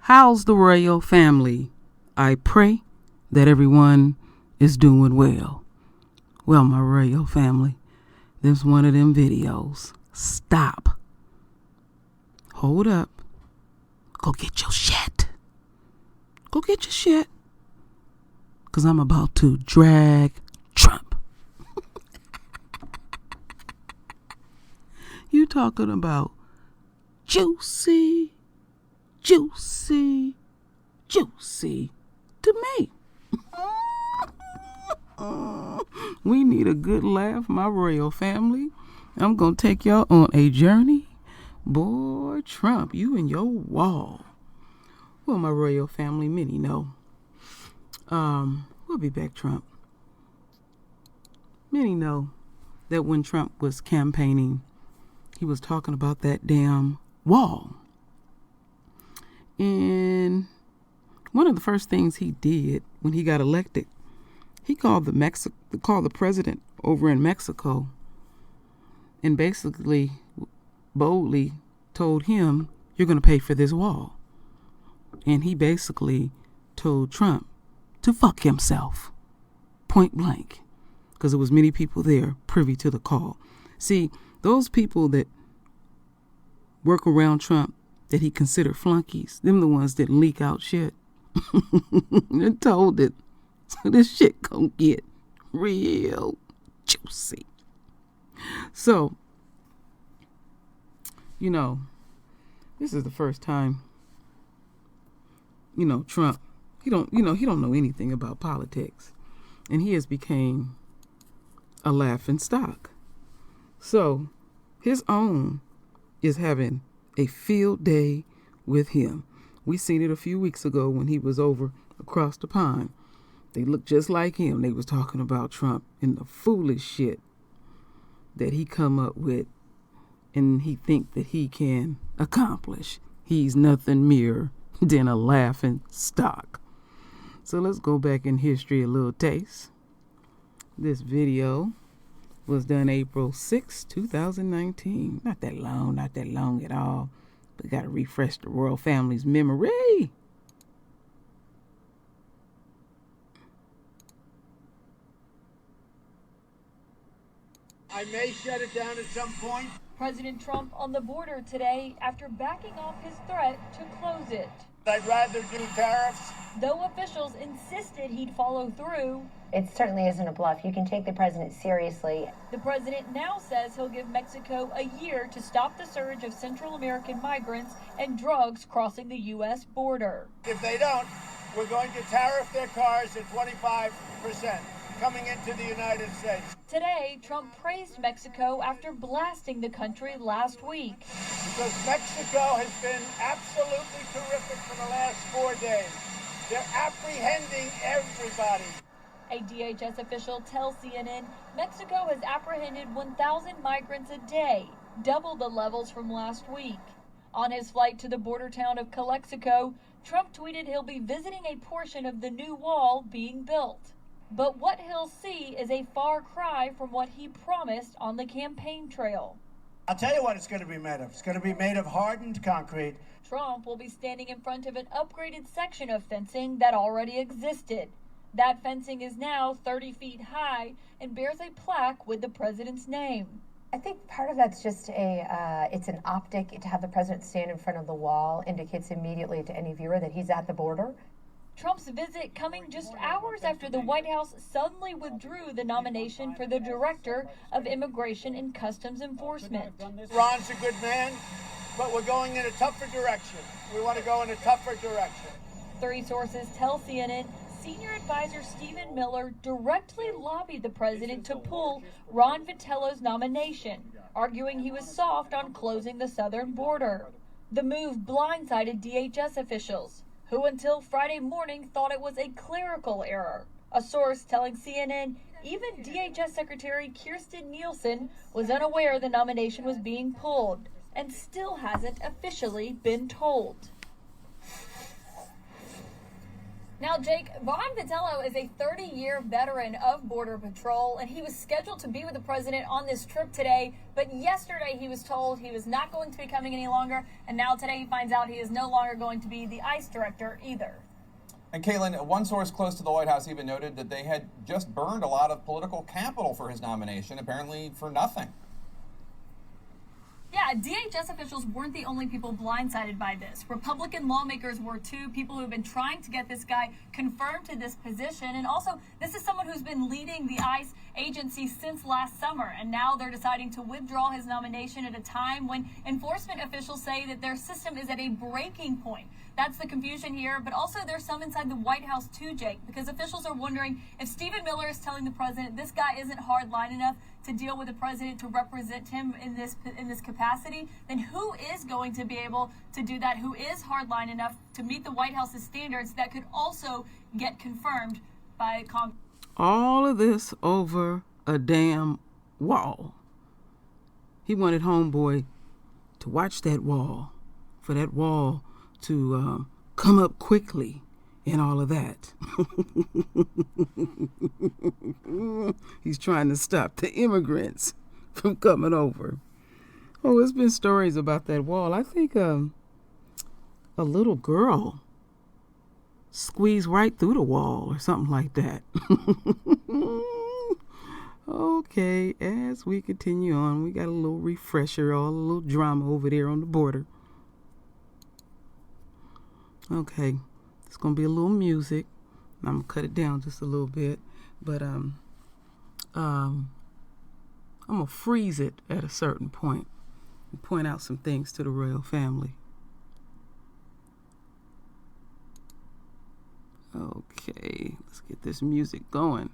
How's the royal family? I pray that everyone is doing well. Well, my royal family, there's one of them videos. Stop. Hold up. Go get your shit. Go get your shit. Because I'm about to drag Trump. You talking about juicy, juicy, juicy to me. We need a good laugh, my royal family. I'm going to take y'all on a journey. Boy, Trump, you and your wall. Well, my royal family, many know. We'll be back, Trump. Many know that when Trump was campaigning, he was talking about that damn wall. And one of the first things he did when he got elected, he called the president over in Mexico and basically boldly told him, you're going to pay for this wall. And he basically told Trump to fuck himself, point blank, because there was many people there privy to the call. See, those people that work around Trump that he considered flunkies, them the ones that leak out shit. And told it. So this shit gonna get real juicy. So, this is the first time, Trump, he don't know anything about politics. And he has became a laughing stock. So, his own is having a field day with him. We seen it a few weeks ago when he was over across the pond. They looked just like him. They was talking about Trump and the foolish shit that he come up with and he think that he can accomplish. He's nothing mere than a laughing stock. So let's go back in history a little taste. This video was done April 6, 2019. Not that long at all. But got to refresh the royal family's memory. I may shut it down at some point. President Trump on the border today after backing off his threat to close it. I'd rather do tariffs. Though officials insisted he'd follow through, it certainly isn't a bluff. You can take the president seriously. The president now says he'll give Mexico a year to stop the surge of Central American migrants and drugs crossing the U.S. border. If they don't, we're going to tariff their cars at 25% coming into the United States. Today, Trump praised Mexico after blasting the country last week. Because Mexico has been absolutely terrific for the last 4 days. They're apprehending everybody. A DHS official tells CNN Mexico has apprehended 1,000 migrants a day, double the levels from last week. On his flight to the border town of Calexico, Trump tweeted he'll be visiting a portion of the new wall being built. But what he'll see is a far cry from what he promised on the campaign trail. I'll tell you what it's going to be made of. It's going to be made of hardened concrete. Trump will be standing in front of an upgraded section of fencing that already existed. That fencing is now 30 feet high and bears a plaque with the president's name. I think part of that's just it's an optic to have the president stand in front of the wall indicates immediately to any viewer that he's at the border. Trump's visit coming just hours after the White House suddenly withdrew the nomination for the Director of Immigration and Customs Enforcement. Ron's a good man, but we're going in a tougher direction. We want to go in a tougher direction. 3 sources tell CNN Senior advisor Stephen Miller directly lobbied the president to pull Ron Vitello's nomination, arguing he was soft on closing the southern border. The move blindsided DHS officials, who until Friday morning thought it was a clerical error. A source telling CNN even DHS Secretary Kirstjen Nielsen was unaware the nomination was being pulled and still hasn't officially been told. Now, Jake, Ron Vitello is a 30-year veteran of Border Patrol, and he was scheduled to be with the president on this trip today, but yesterday he was told he was not going to be coming any longer, and now today he finds out he is no longer going to be the ICE director either. And Caitlin, one source close to the White House even noted that they had just burned a lot of political capital for his nomination, apparently for nothing. Yeah, DHS officials weren't the only people blindsided by this. Republican lawmakers were too, people who have been trying to get this guy confirmed to this position. And also, this is someone who's been leading the ICE agency since last summer. And now they're deciding to withdraw his nomination at a time when enforcement officials say that their system is at a breaking point. That's the confusion here, but also there's some inside the White House too, Jake, because officials are wondering if Stephen Miller is telling the president this guy isn't hardline enough to deal with the president, to represent him in this capacity, then who is going to be able to do that? Who is hardline enough to meet the White House's standards that could also get confirmed by Congress? All of this over a damn wall. He wanted homeboy to watch that wall, for that wall to come up quickly and all of that. He's trying to stop the immigrants from coming over. Oh, there's been stories about that wall. I think a little girl squeezed right through the wall or something like that. Okay, as we continue on, we got a little refresher, all a little drama over there on the border. Okay, it's gonna be a little music. I'm gonna cut it down just a little bit, but I'm gonna freeze it at a certain point and point out some things to the royal family. Okay, let's get this music going.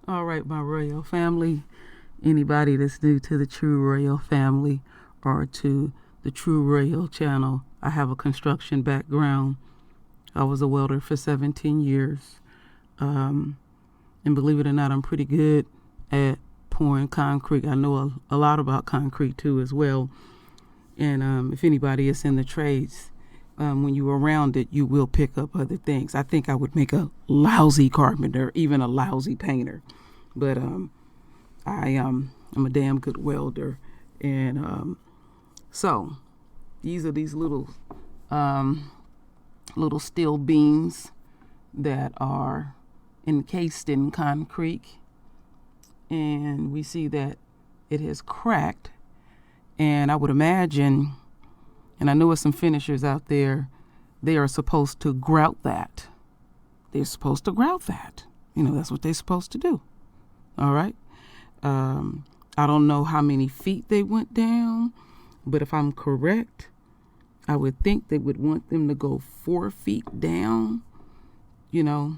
All right, my royal family, anybody that's new to the True Royal family or to the True Royal channel, I have a construction background. I was a welder for 17 years. And believe it or not, I'm pretty good at pouring concrete. I know a lot about concrete too as well. And if anybody is in the trades, when you're around it, you will pick up other things. I think I would make a lousy carpenter, even a lousy painter. But I'm a damn good welder. And so these are these little steel beams that are encased in concrete. And we see that it has cracked. And I would imagine, and I know there's some finishers out there, they are supposed to grout that. They're supposed to grout that. You know, that's what they're supposed to do. All right. I don't know how many feet they went down, but if I'm correct, I would think they would want them to go 4 feet down, you know,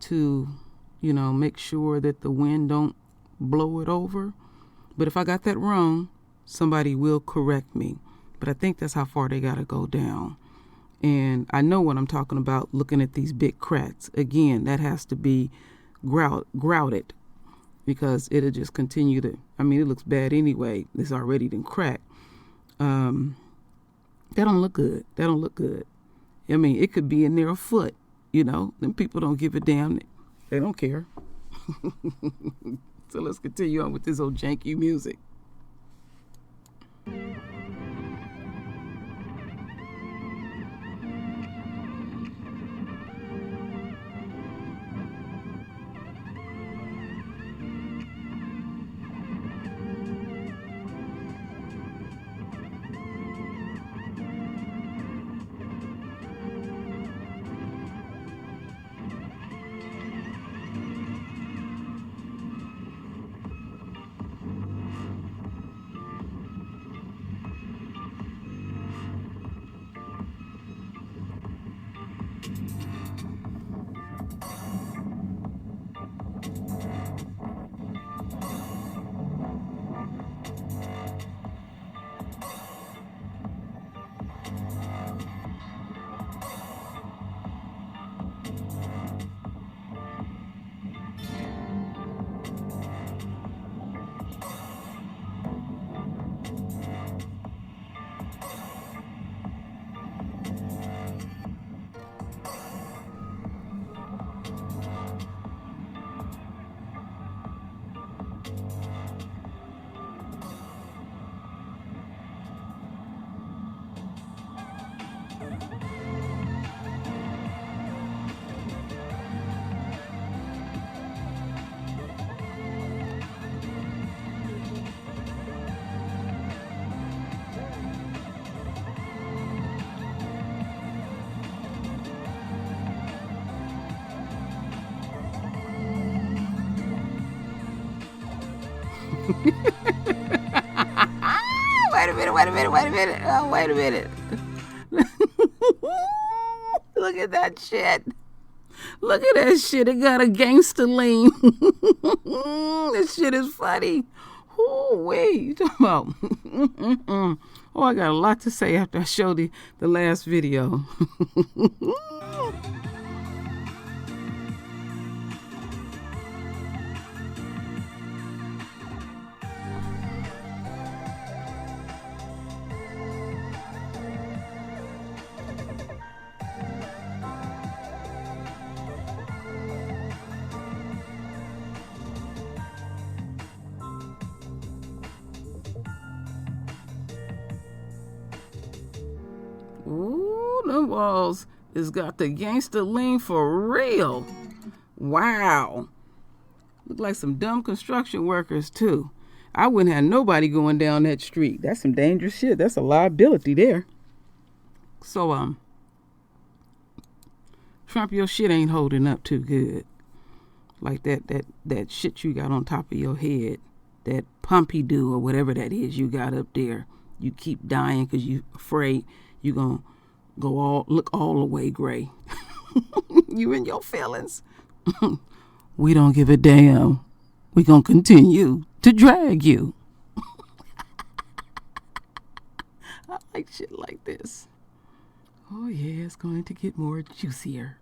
to, you know, make sure that the wind don't blow it over. But if I got that wrong, somebody will correct me. But I think that's how far they got to go down. And I know what I'm talking about looking at these big cracks. Again, that has to be grouted because it'll just continue to, I mean, it looks bad anyway. It's already been cracked. That don't look good. That don't look good. I mean, it could be in there a foot, you know. Them people don't give a damn. They don't care. So let's continue on with this old janky music. Wait a minute. Oh, wait a minute. Look at that shit. Look at that shit. It got a gangster lean. This shit is funny. Oh, wait. You talking about? Oh, I got a lot to say after I show the last video. Ooh, them walls has got the gangster lean for real. Wow. Look like some dumb construction workers too. I wouldn't have nobody going down that street. That's some dangerous shit. That's a liability there. So, Trump, your shit ain't holding up too good. Like that shit you got on top of your head. That Pompidou or whatever that is you got up there. You keep dying because you afraid you gonna look all the way gray. You in your feelings. We don't give a damn. We gonna continue to drag you. I like shit like this. Oh yeah, it's going to get more juicier.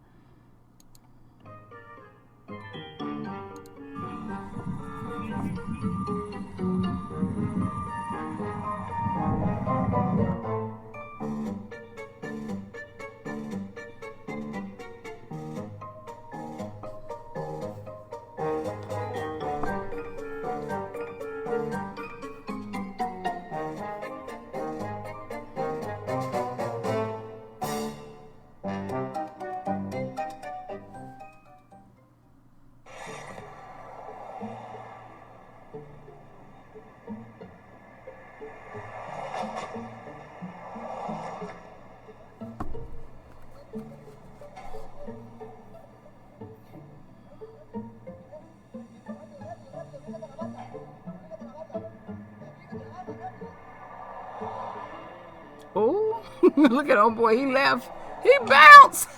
Oh, look at old boy. He left. He bounced.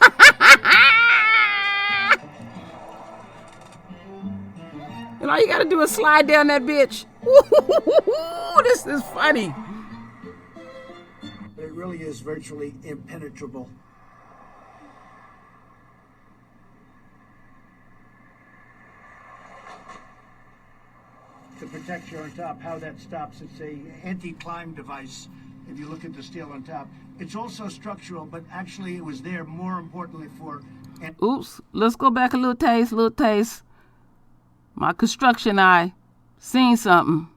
And all you got to do is slide down that bitch. This is funny. It really is virtually impenetrable. To protect you on top, how that stops, it's a anti-climb device. If you look at the steel on top, it's also structural, but actually it was there more importantly for... Oops, let's go back a little taste. My construction eye seen something.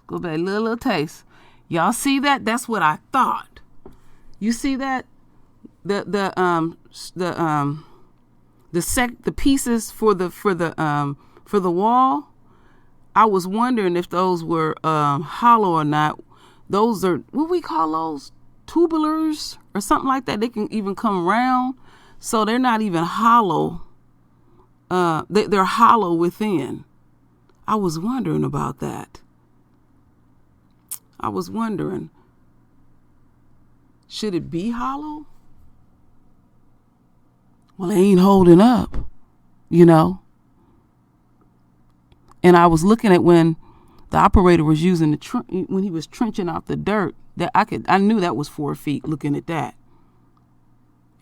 Go back, little taste. Y'all see that? That's what I thought. You see that? The pieces for the wall. I was wondering if those were hollow or not. Those are, what we call those? Tubulars or something like that. They can even come round. So they're not even hollow. They're hollow within. I was wondering about that. I was wondering, should it be hollow? Well, it ain't holding up, you know. And I was looking at when the operator was using when he was trenching out the dirt, that I knew that was 4 feet looking at that.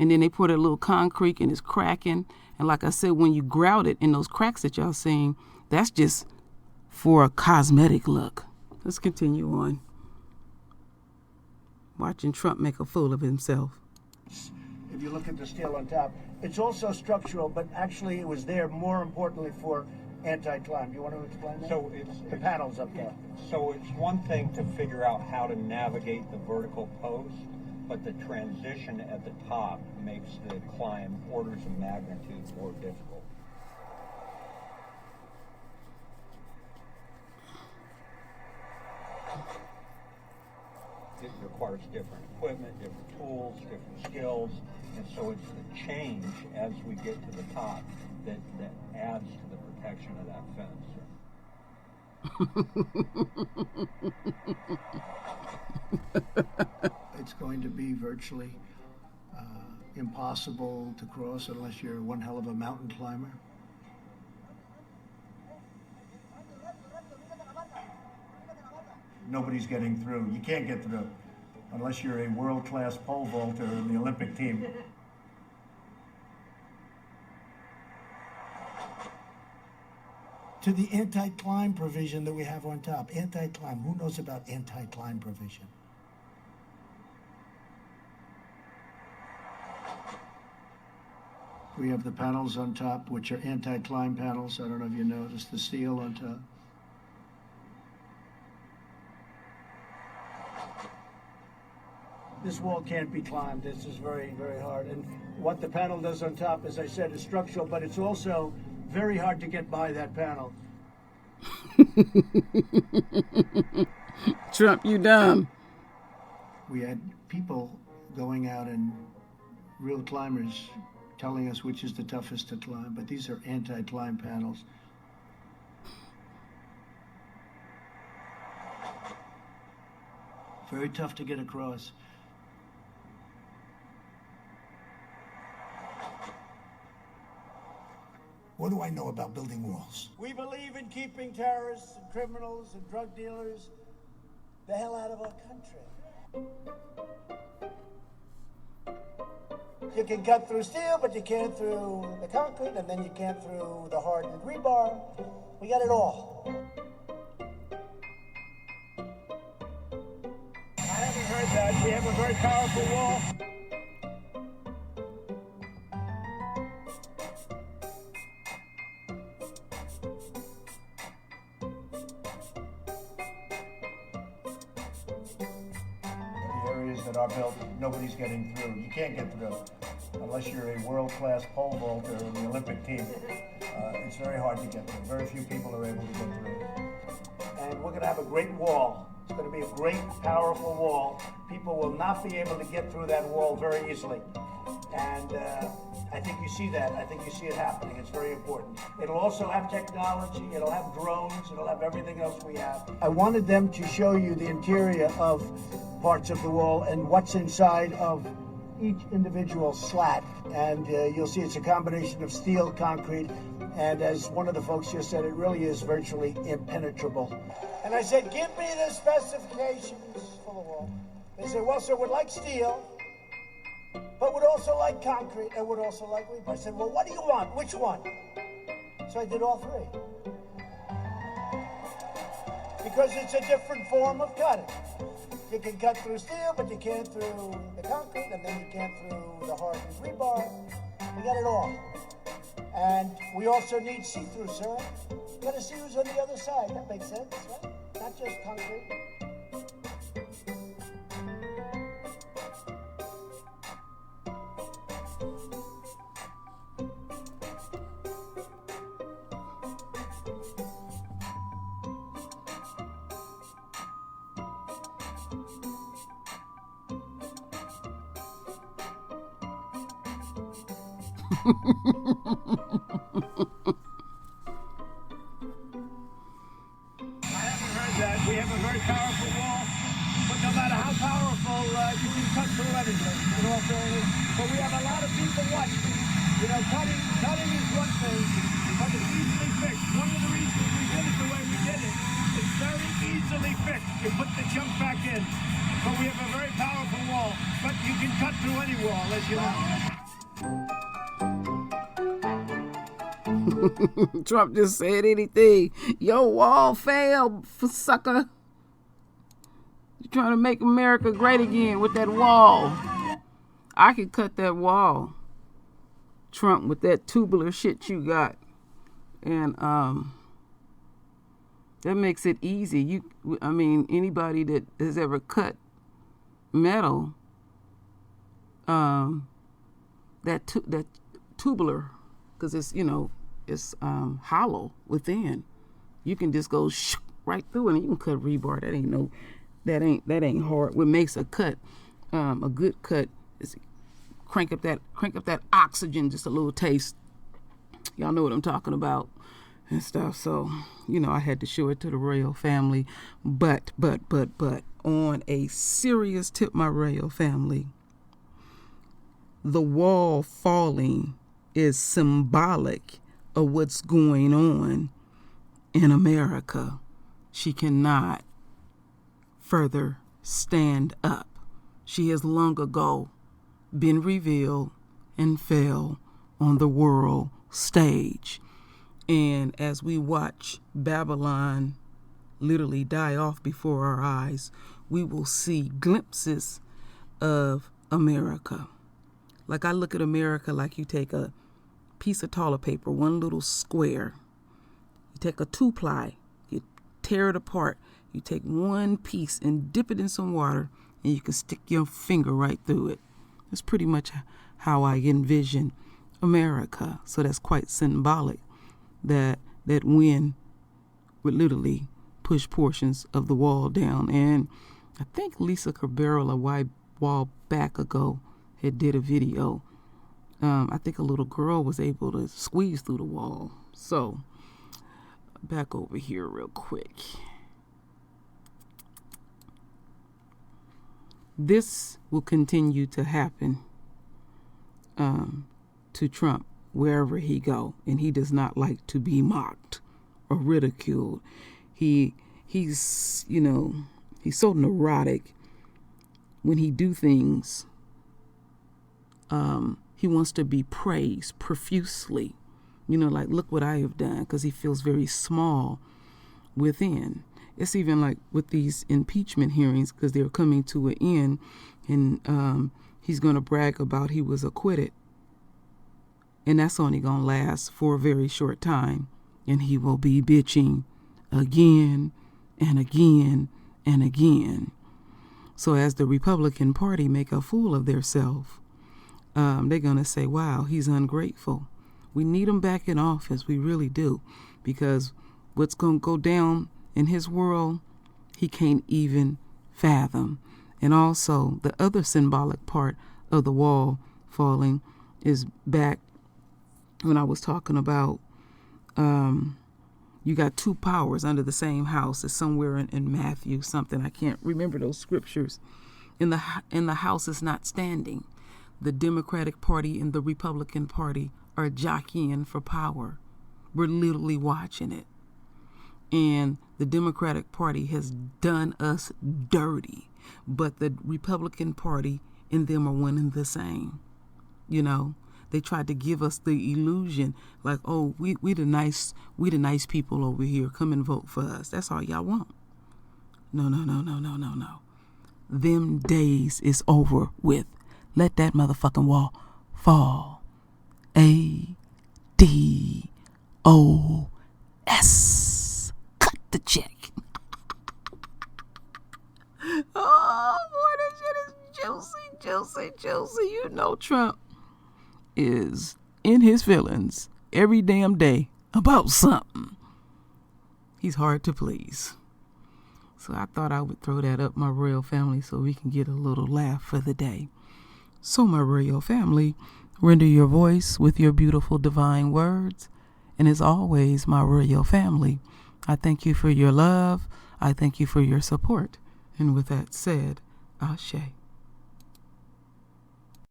And then they put a little concrete and it's cracking. And like I said, when you grout it in those cracks that y'all seeing, that's just for a cosmetic look. Let's continue on. Watching Trump make a fool of himself. If you look at the steel on top, it's also structural, but actually it was there more importantly for anti-climb. You want to explain that? So it's the panels up there. So it's one thing to figure out how to navigate the vertical post, but the transition at the top makes the climb orders of magnitude more difficult. It requires different equipment, different tools, different skills, and so it's the change as we get to the top that adds to the protection of that fence. It's going to be virtually impossible to cross unless you're one hell of a mountain climber. Nobody's getting through. You can't get through unless you're a world-class pole vaulter in the Olympic team. To the anti-climb provision that we have on top. Anti-climb. Who knows about anti-climb provision? We have the panels on top, which are anti-climb panels. I don't know if you noticed the steel on top. This wall can't be climbed. This is very, very hard. And what the panel does on top, as I said, is structural, but it's also very hard to get by that panel. Trump, you dumb. We had people going out and real climbers telling us which is the toughest to climb, but these are anti-climb panels. Very tough to get across. What do I know about building walls? We believe in keeping terrorists and criminals and drug dealers the hell out of our country. You can cut through steel, but you can't through the concrete, and then you can't through the hardened rebar. We got it all. I haven't heard that. We have a very powerful wall. That are built, nobody's getting through. You can't get through unless you're a world-class pole vaulter in the Olympic team. It's very hard to get through. Very few people are able to get through. And we're going to have a great wall. It's going to be a great, powerful wall. People will not be able to get through that wall very easily. And I think you see that. I think you see it happening. It's very important. It'll also have technology. It'll have drones. It'll have everything else we have. I wanted them to show you the interior of parts of the wall and what's inside of each individual slat. And you'll see it's a combination of steel, concrete, and as one of the folks just said, it really is virtually impenetrable. And I said, give me the specifications for the wall. They said, well, sir, we'd like steel, but would also like concrete and would also like rebar. I said, well, what do you want? Which one? So I did all three. Because it's a different form of cutting. You can cut through steel, but you can't through the concrete, and then you can't through the hardened rebar. We got it all. And we also need see-through, sir. You gotta see who's on the other side. That makes sense, right? Not just concrete. I haven't heard that. We have a very powerful wall, but no matter how powerful, you can cut through anything. You know what I'm saying? But we have a lot of people watching. You know, cutting is one thing, but it's easily fixed. One of the reasons we did it the way we did it, it's very easily fixed. You put the junk back in. But we have a very powerful wall, but you can cut through any wall, as you know. Trump just said anything. Your wall failed, sucker. You're trying to make America great again with that wall. I could cut that wall, Trump, with that tubular shit you got. And that makes it easy. Anybody that has ever cut metal, that tubular, because it's, it's hollow within. You can just go right through it, and you can cut rebar. That ain't hard. What makes a cut, a good cut, is crank up that oxygen just a little taste, Y'all know what I'm talking about and stuff. So, I had to show it to the royal family. But, on a serious tip, my royal family, the wall falling is symbolic of what's going on in America. She cannot further stand up. She has long ago been revealed and fell on the world stage. And as we watch Babylon literally die off before our eyes, we will see glimpses of America. Like, I look at America like you take a piece of toilet paper, one little square. You take a 2-ply, you tear it apart. You take one piece and dip it in some water, and you can stick your finger right through it. That's pretty much how I envision America. So that's quite symbolic that wind would literally push portions of the wall down. And I think Lisa Cabral a while back ago had did a video. I think a little girl was able to squeeze through the wall. So back over here real quick. This will continue to happen to Trump wherever he go, and he does not like to be mocked or ridiculed. He's so neurotic when he do things. He wants to be praised profusely, like, look what I have done, because he feels very small within. It's even like with these impeachment hearings, because they're coming to an end, and he's going to brag about he was acquitted. And that's only going to last for a very short time. And he will be bitching again and again and again. So as the Republican Party make a fool of themselves, they're going to say, wow, he's ungrateful. We need him back in office. We really do. Because what's going to go down in his world, he can't even fathom. And also, the other symbolic part of the wall falling is back when I was talking about you got two powers under the same house. It's somewhere in Matthew something. I can't remember those scriptures. And the house is not standing. The Democratic Party and the Republican Party are jockeying for power. We're literally watching it. And the Democratic Party has done us dirty. But the Republican Party and them are one and the same. They tried to give us the illusion like, oh, we the nice people over here. Come and vote for us. That's all y'all want. No. Them days is over with. Let that motherfucking wall fall. ADOS. Cut the check. Oh boy, that shit is juicy. Trump is in his feelings every damn day about something. He's hard to please. So I thought I would throw that up, my royal family, so we can get a little laugh for the day. So my royal family, render your voice with your beautiful divine words. And as always, my royal family, I thank you for your love. I thank you for your support. And with that said, Ashe.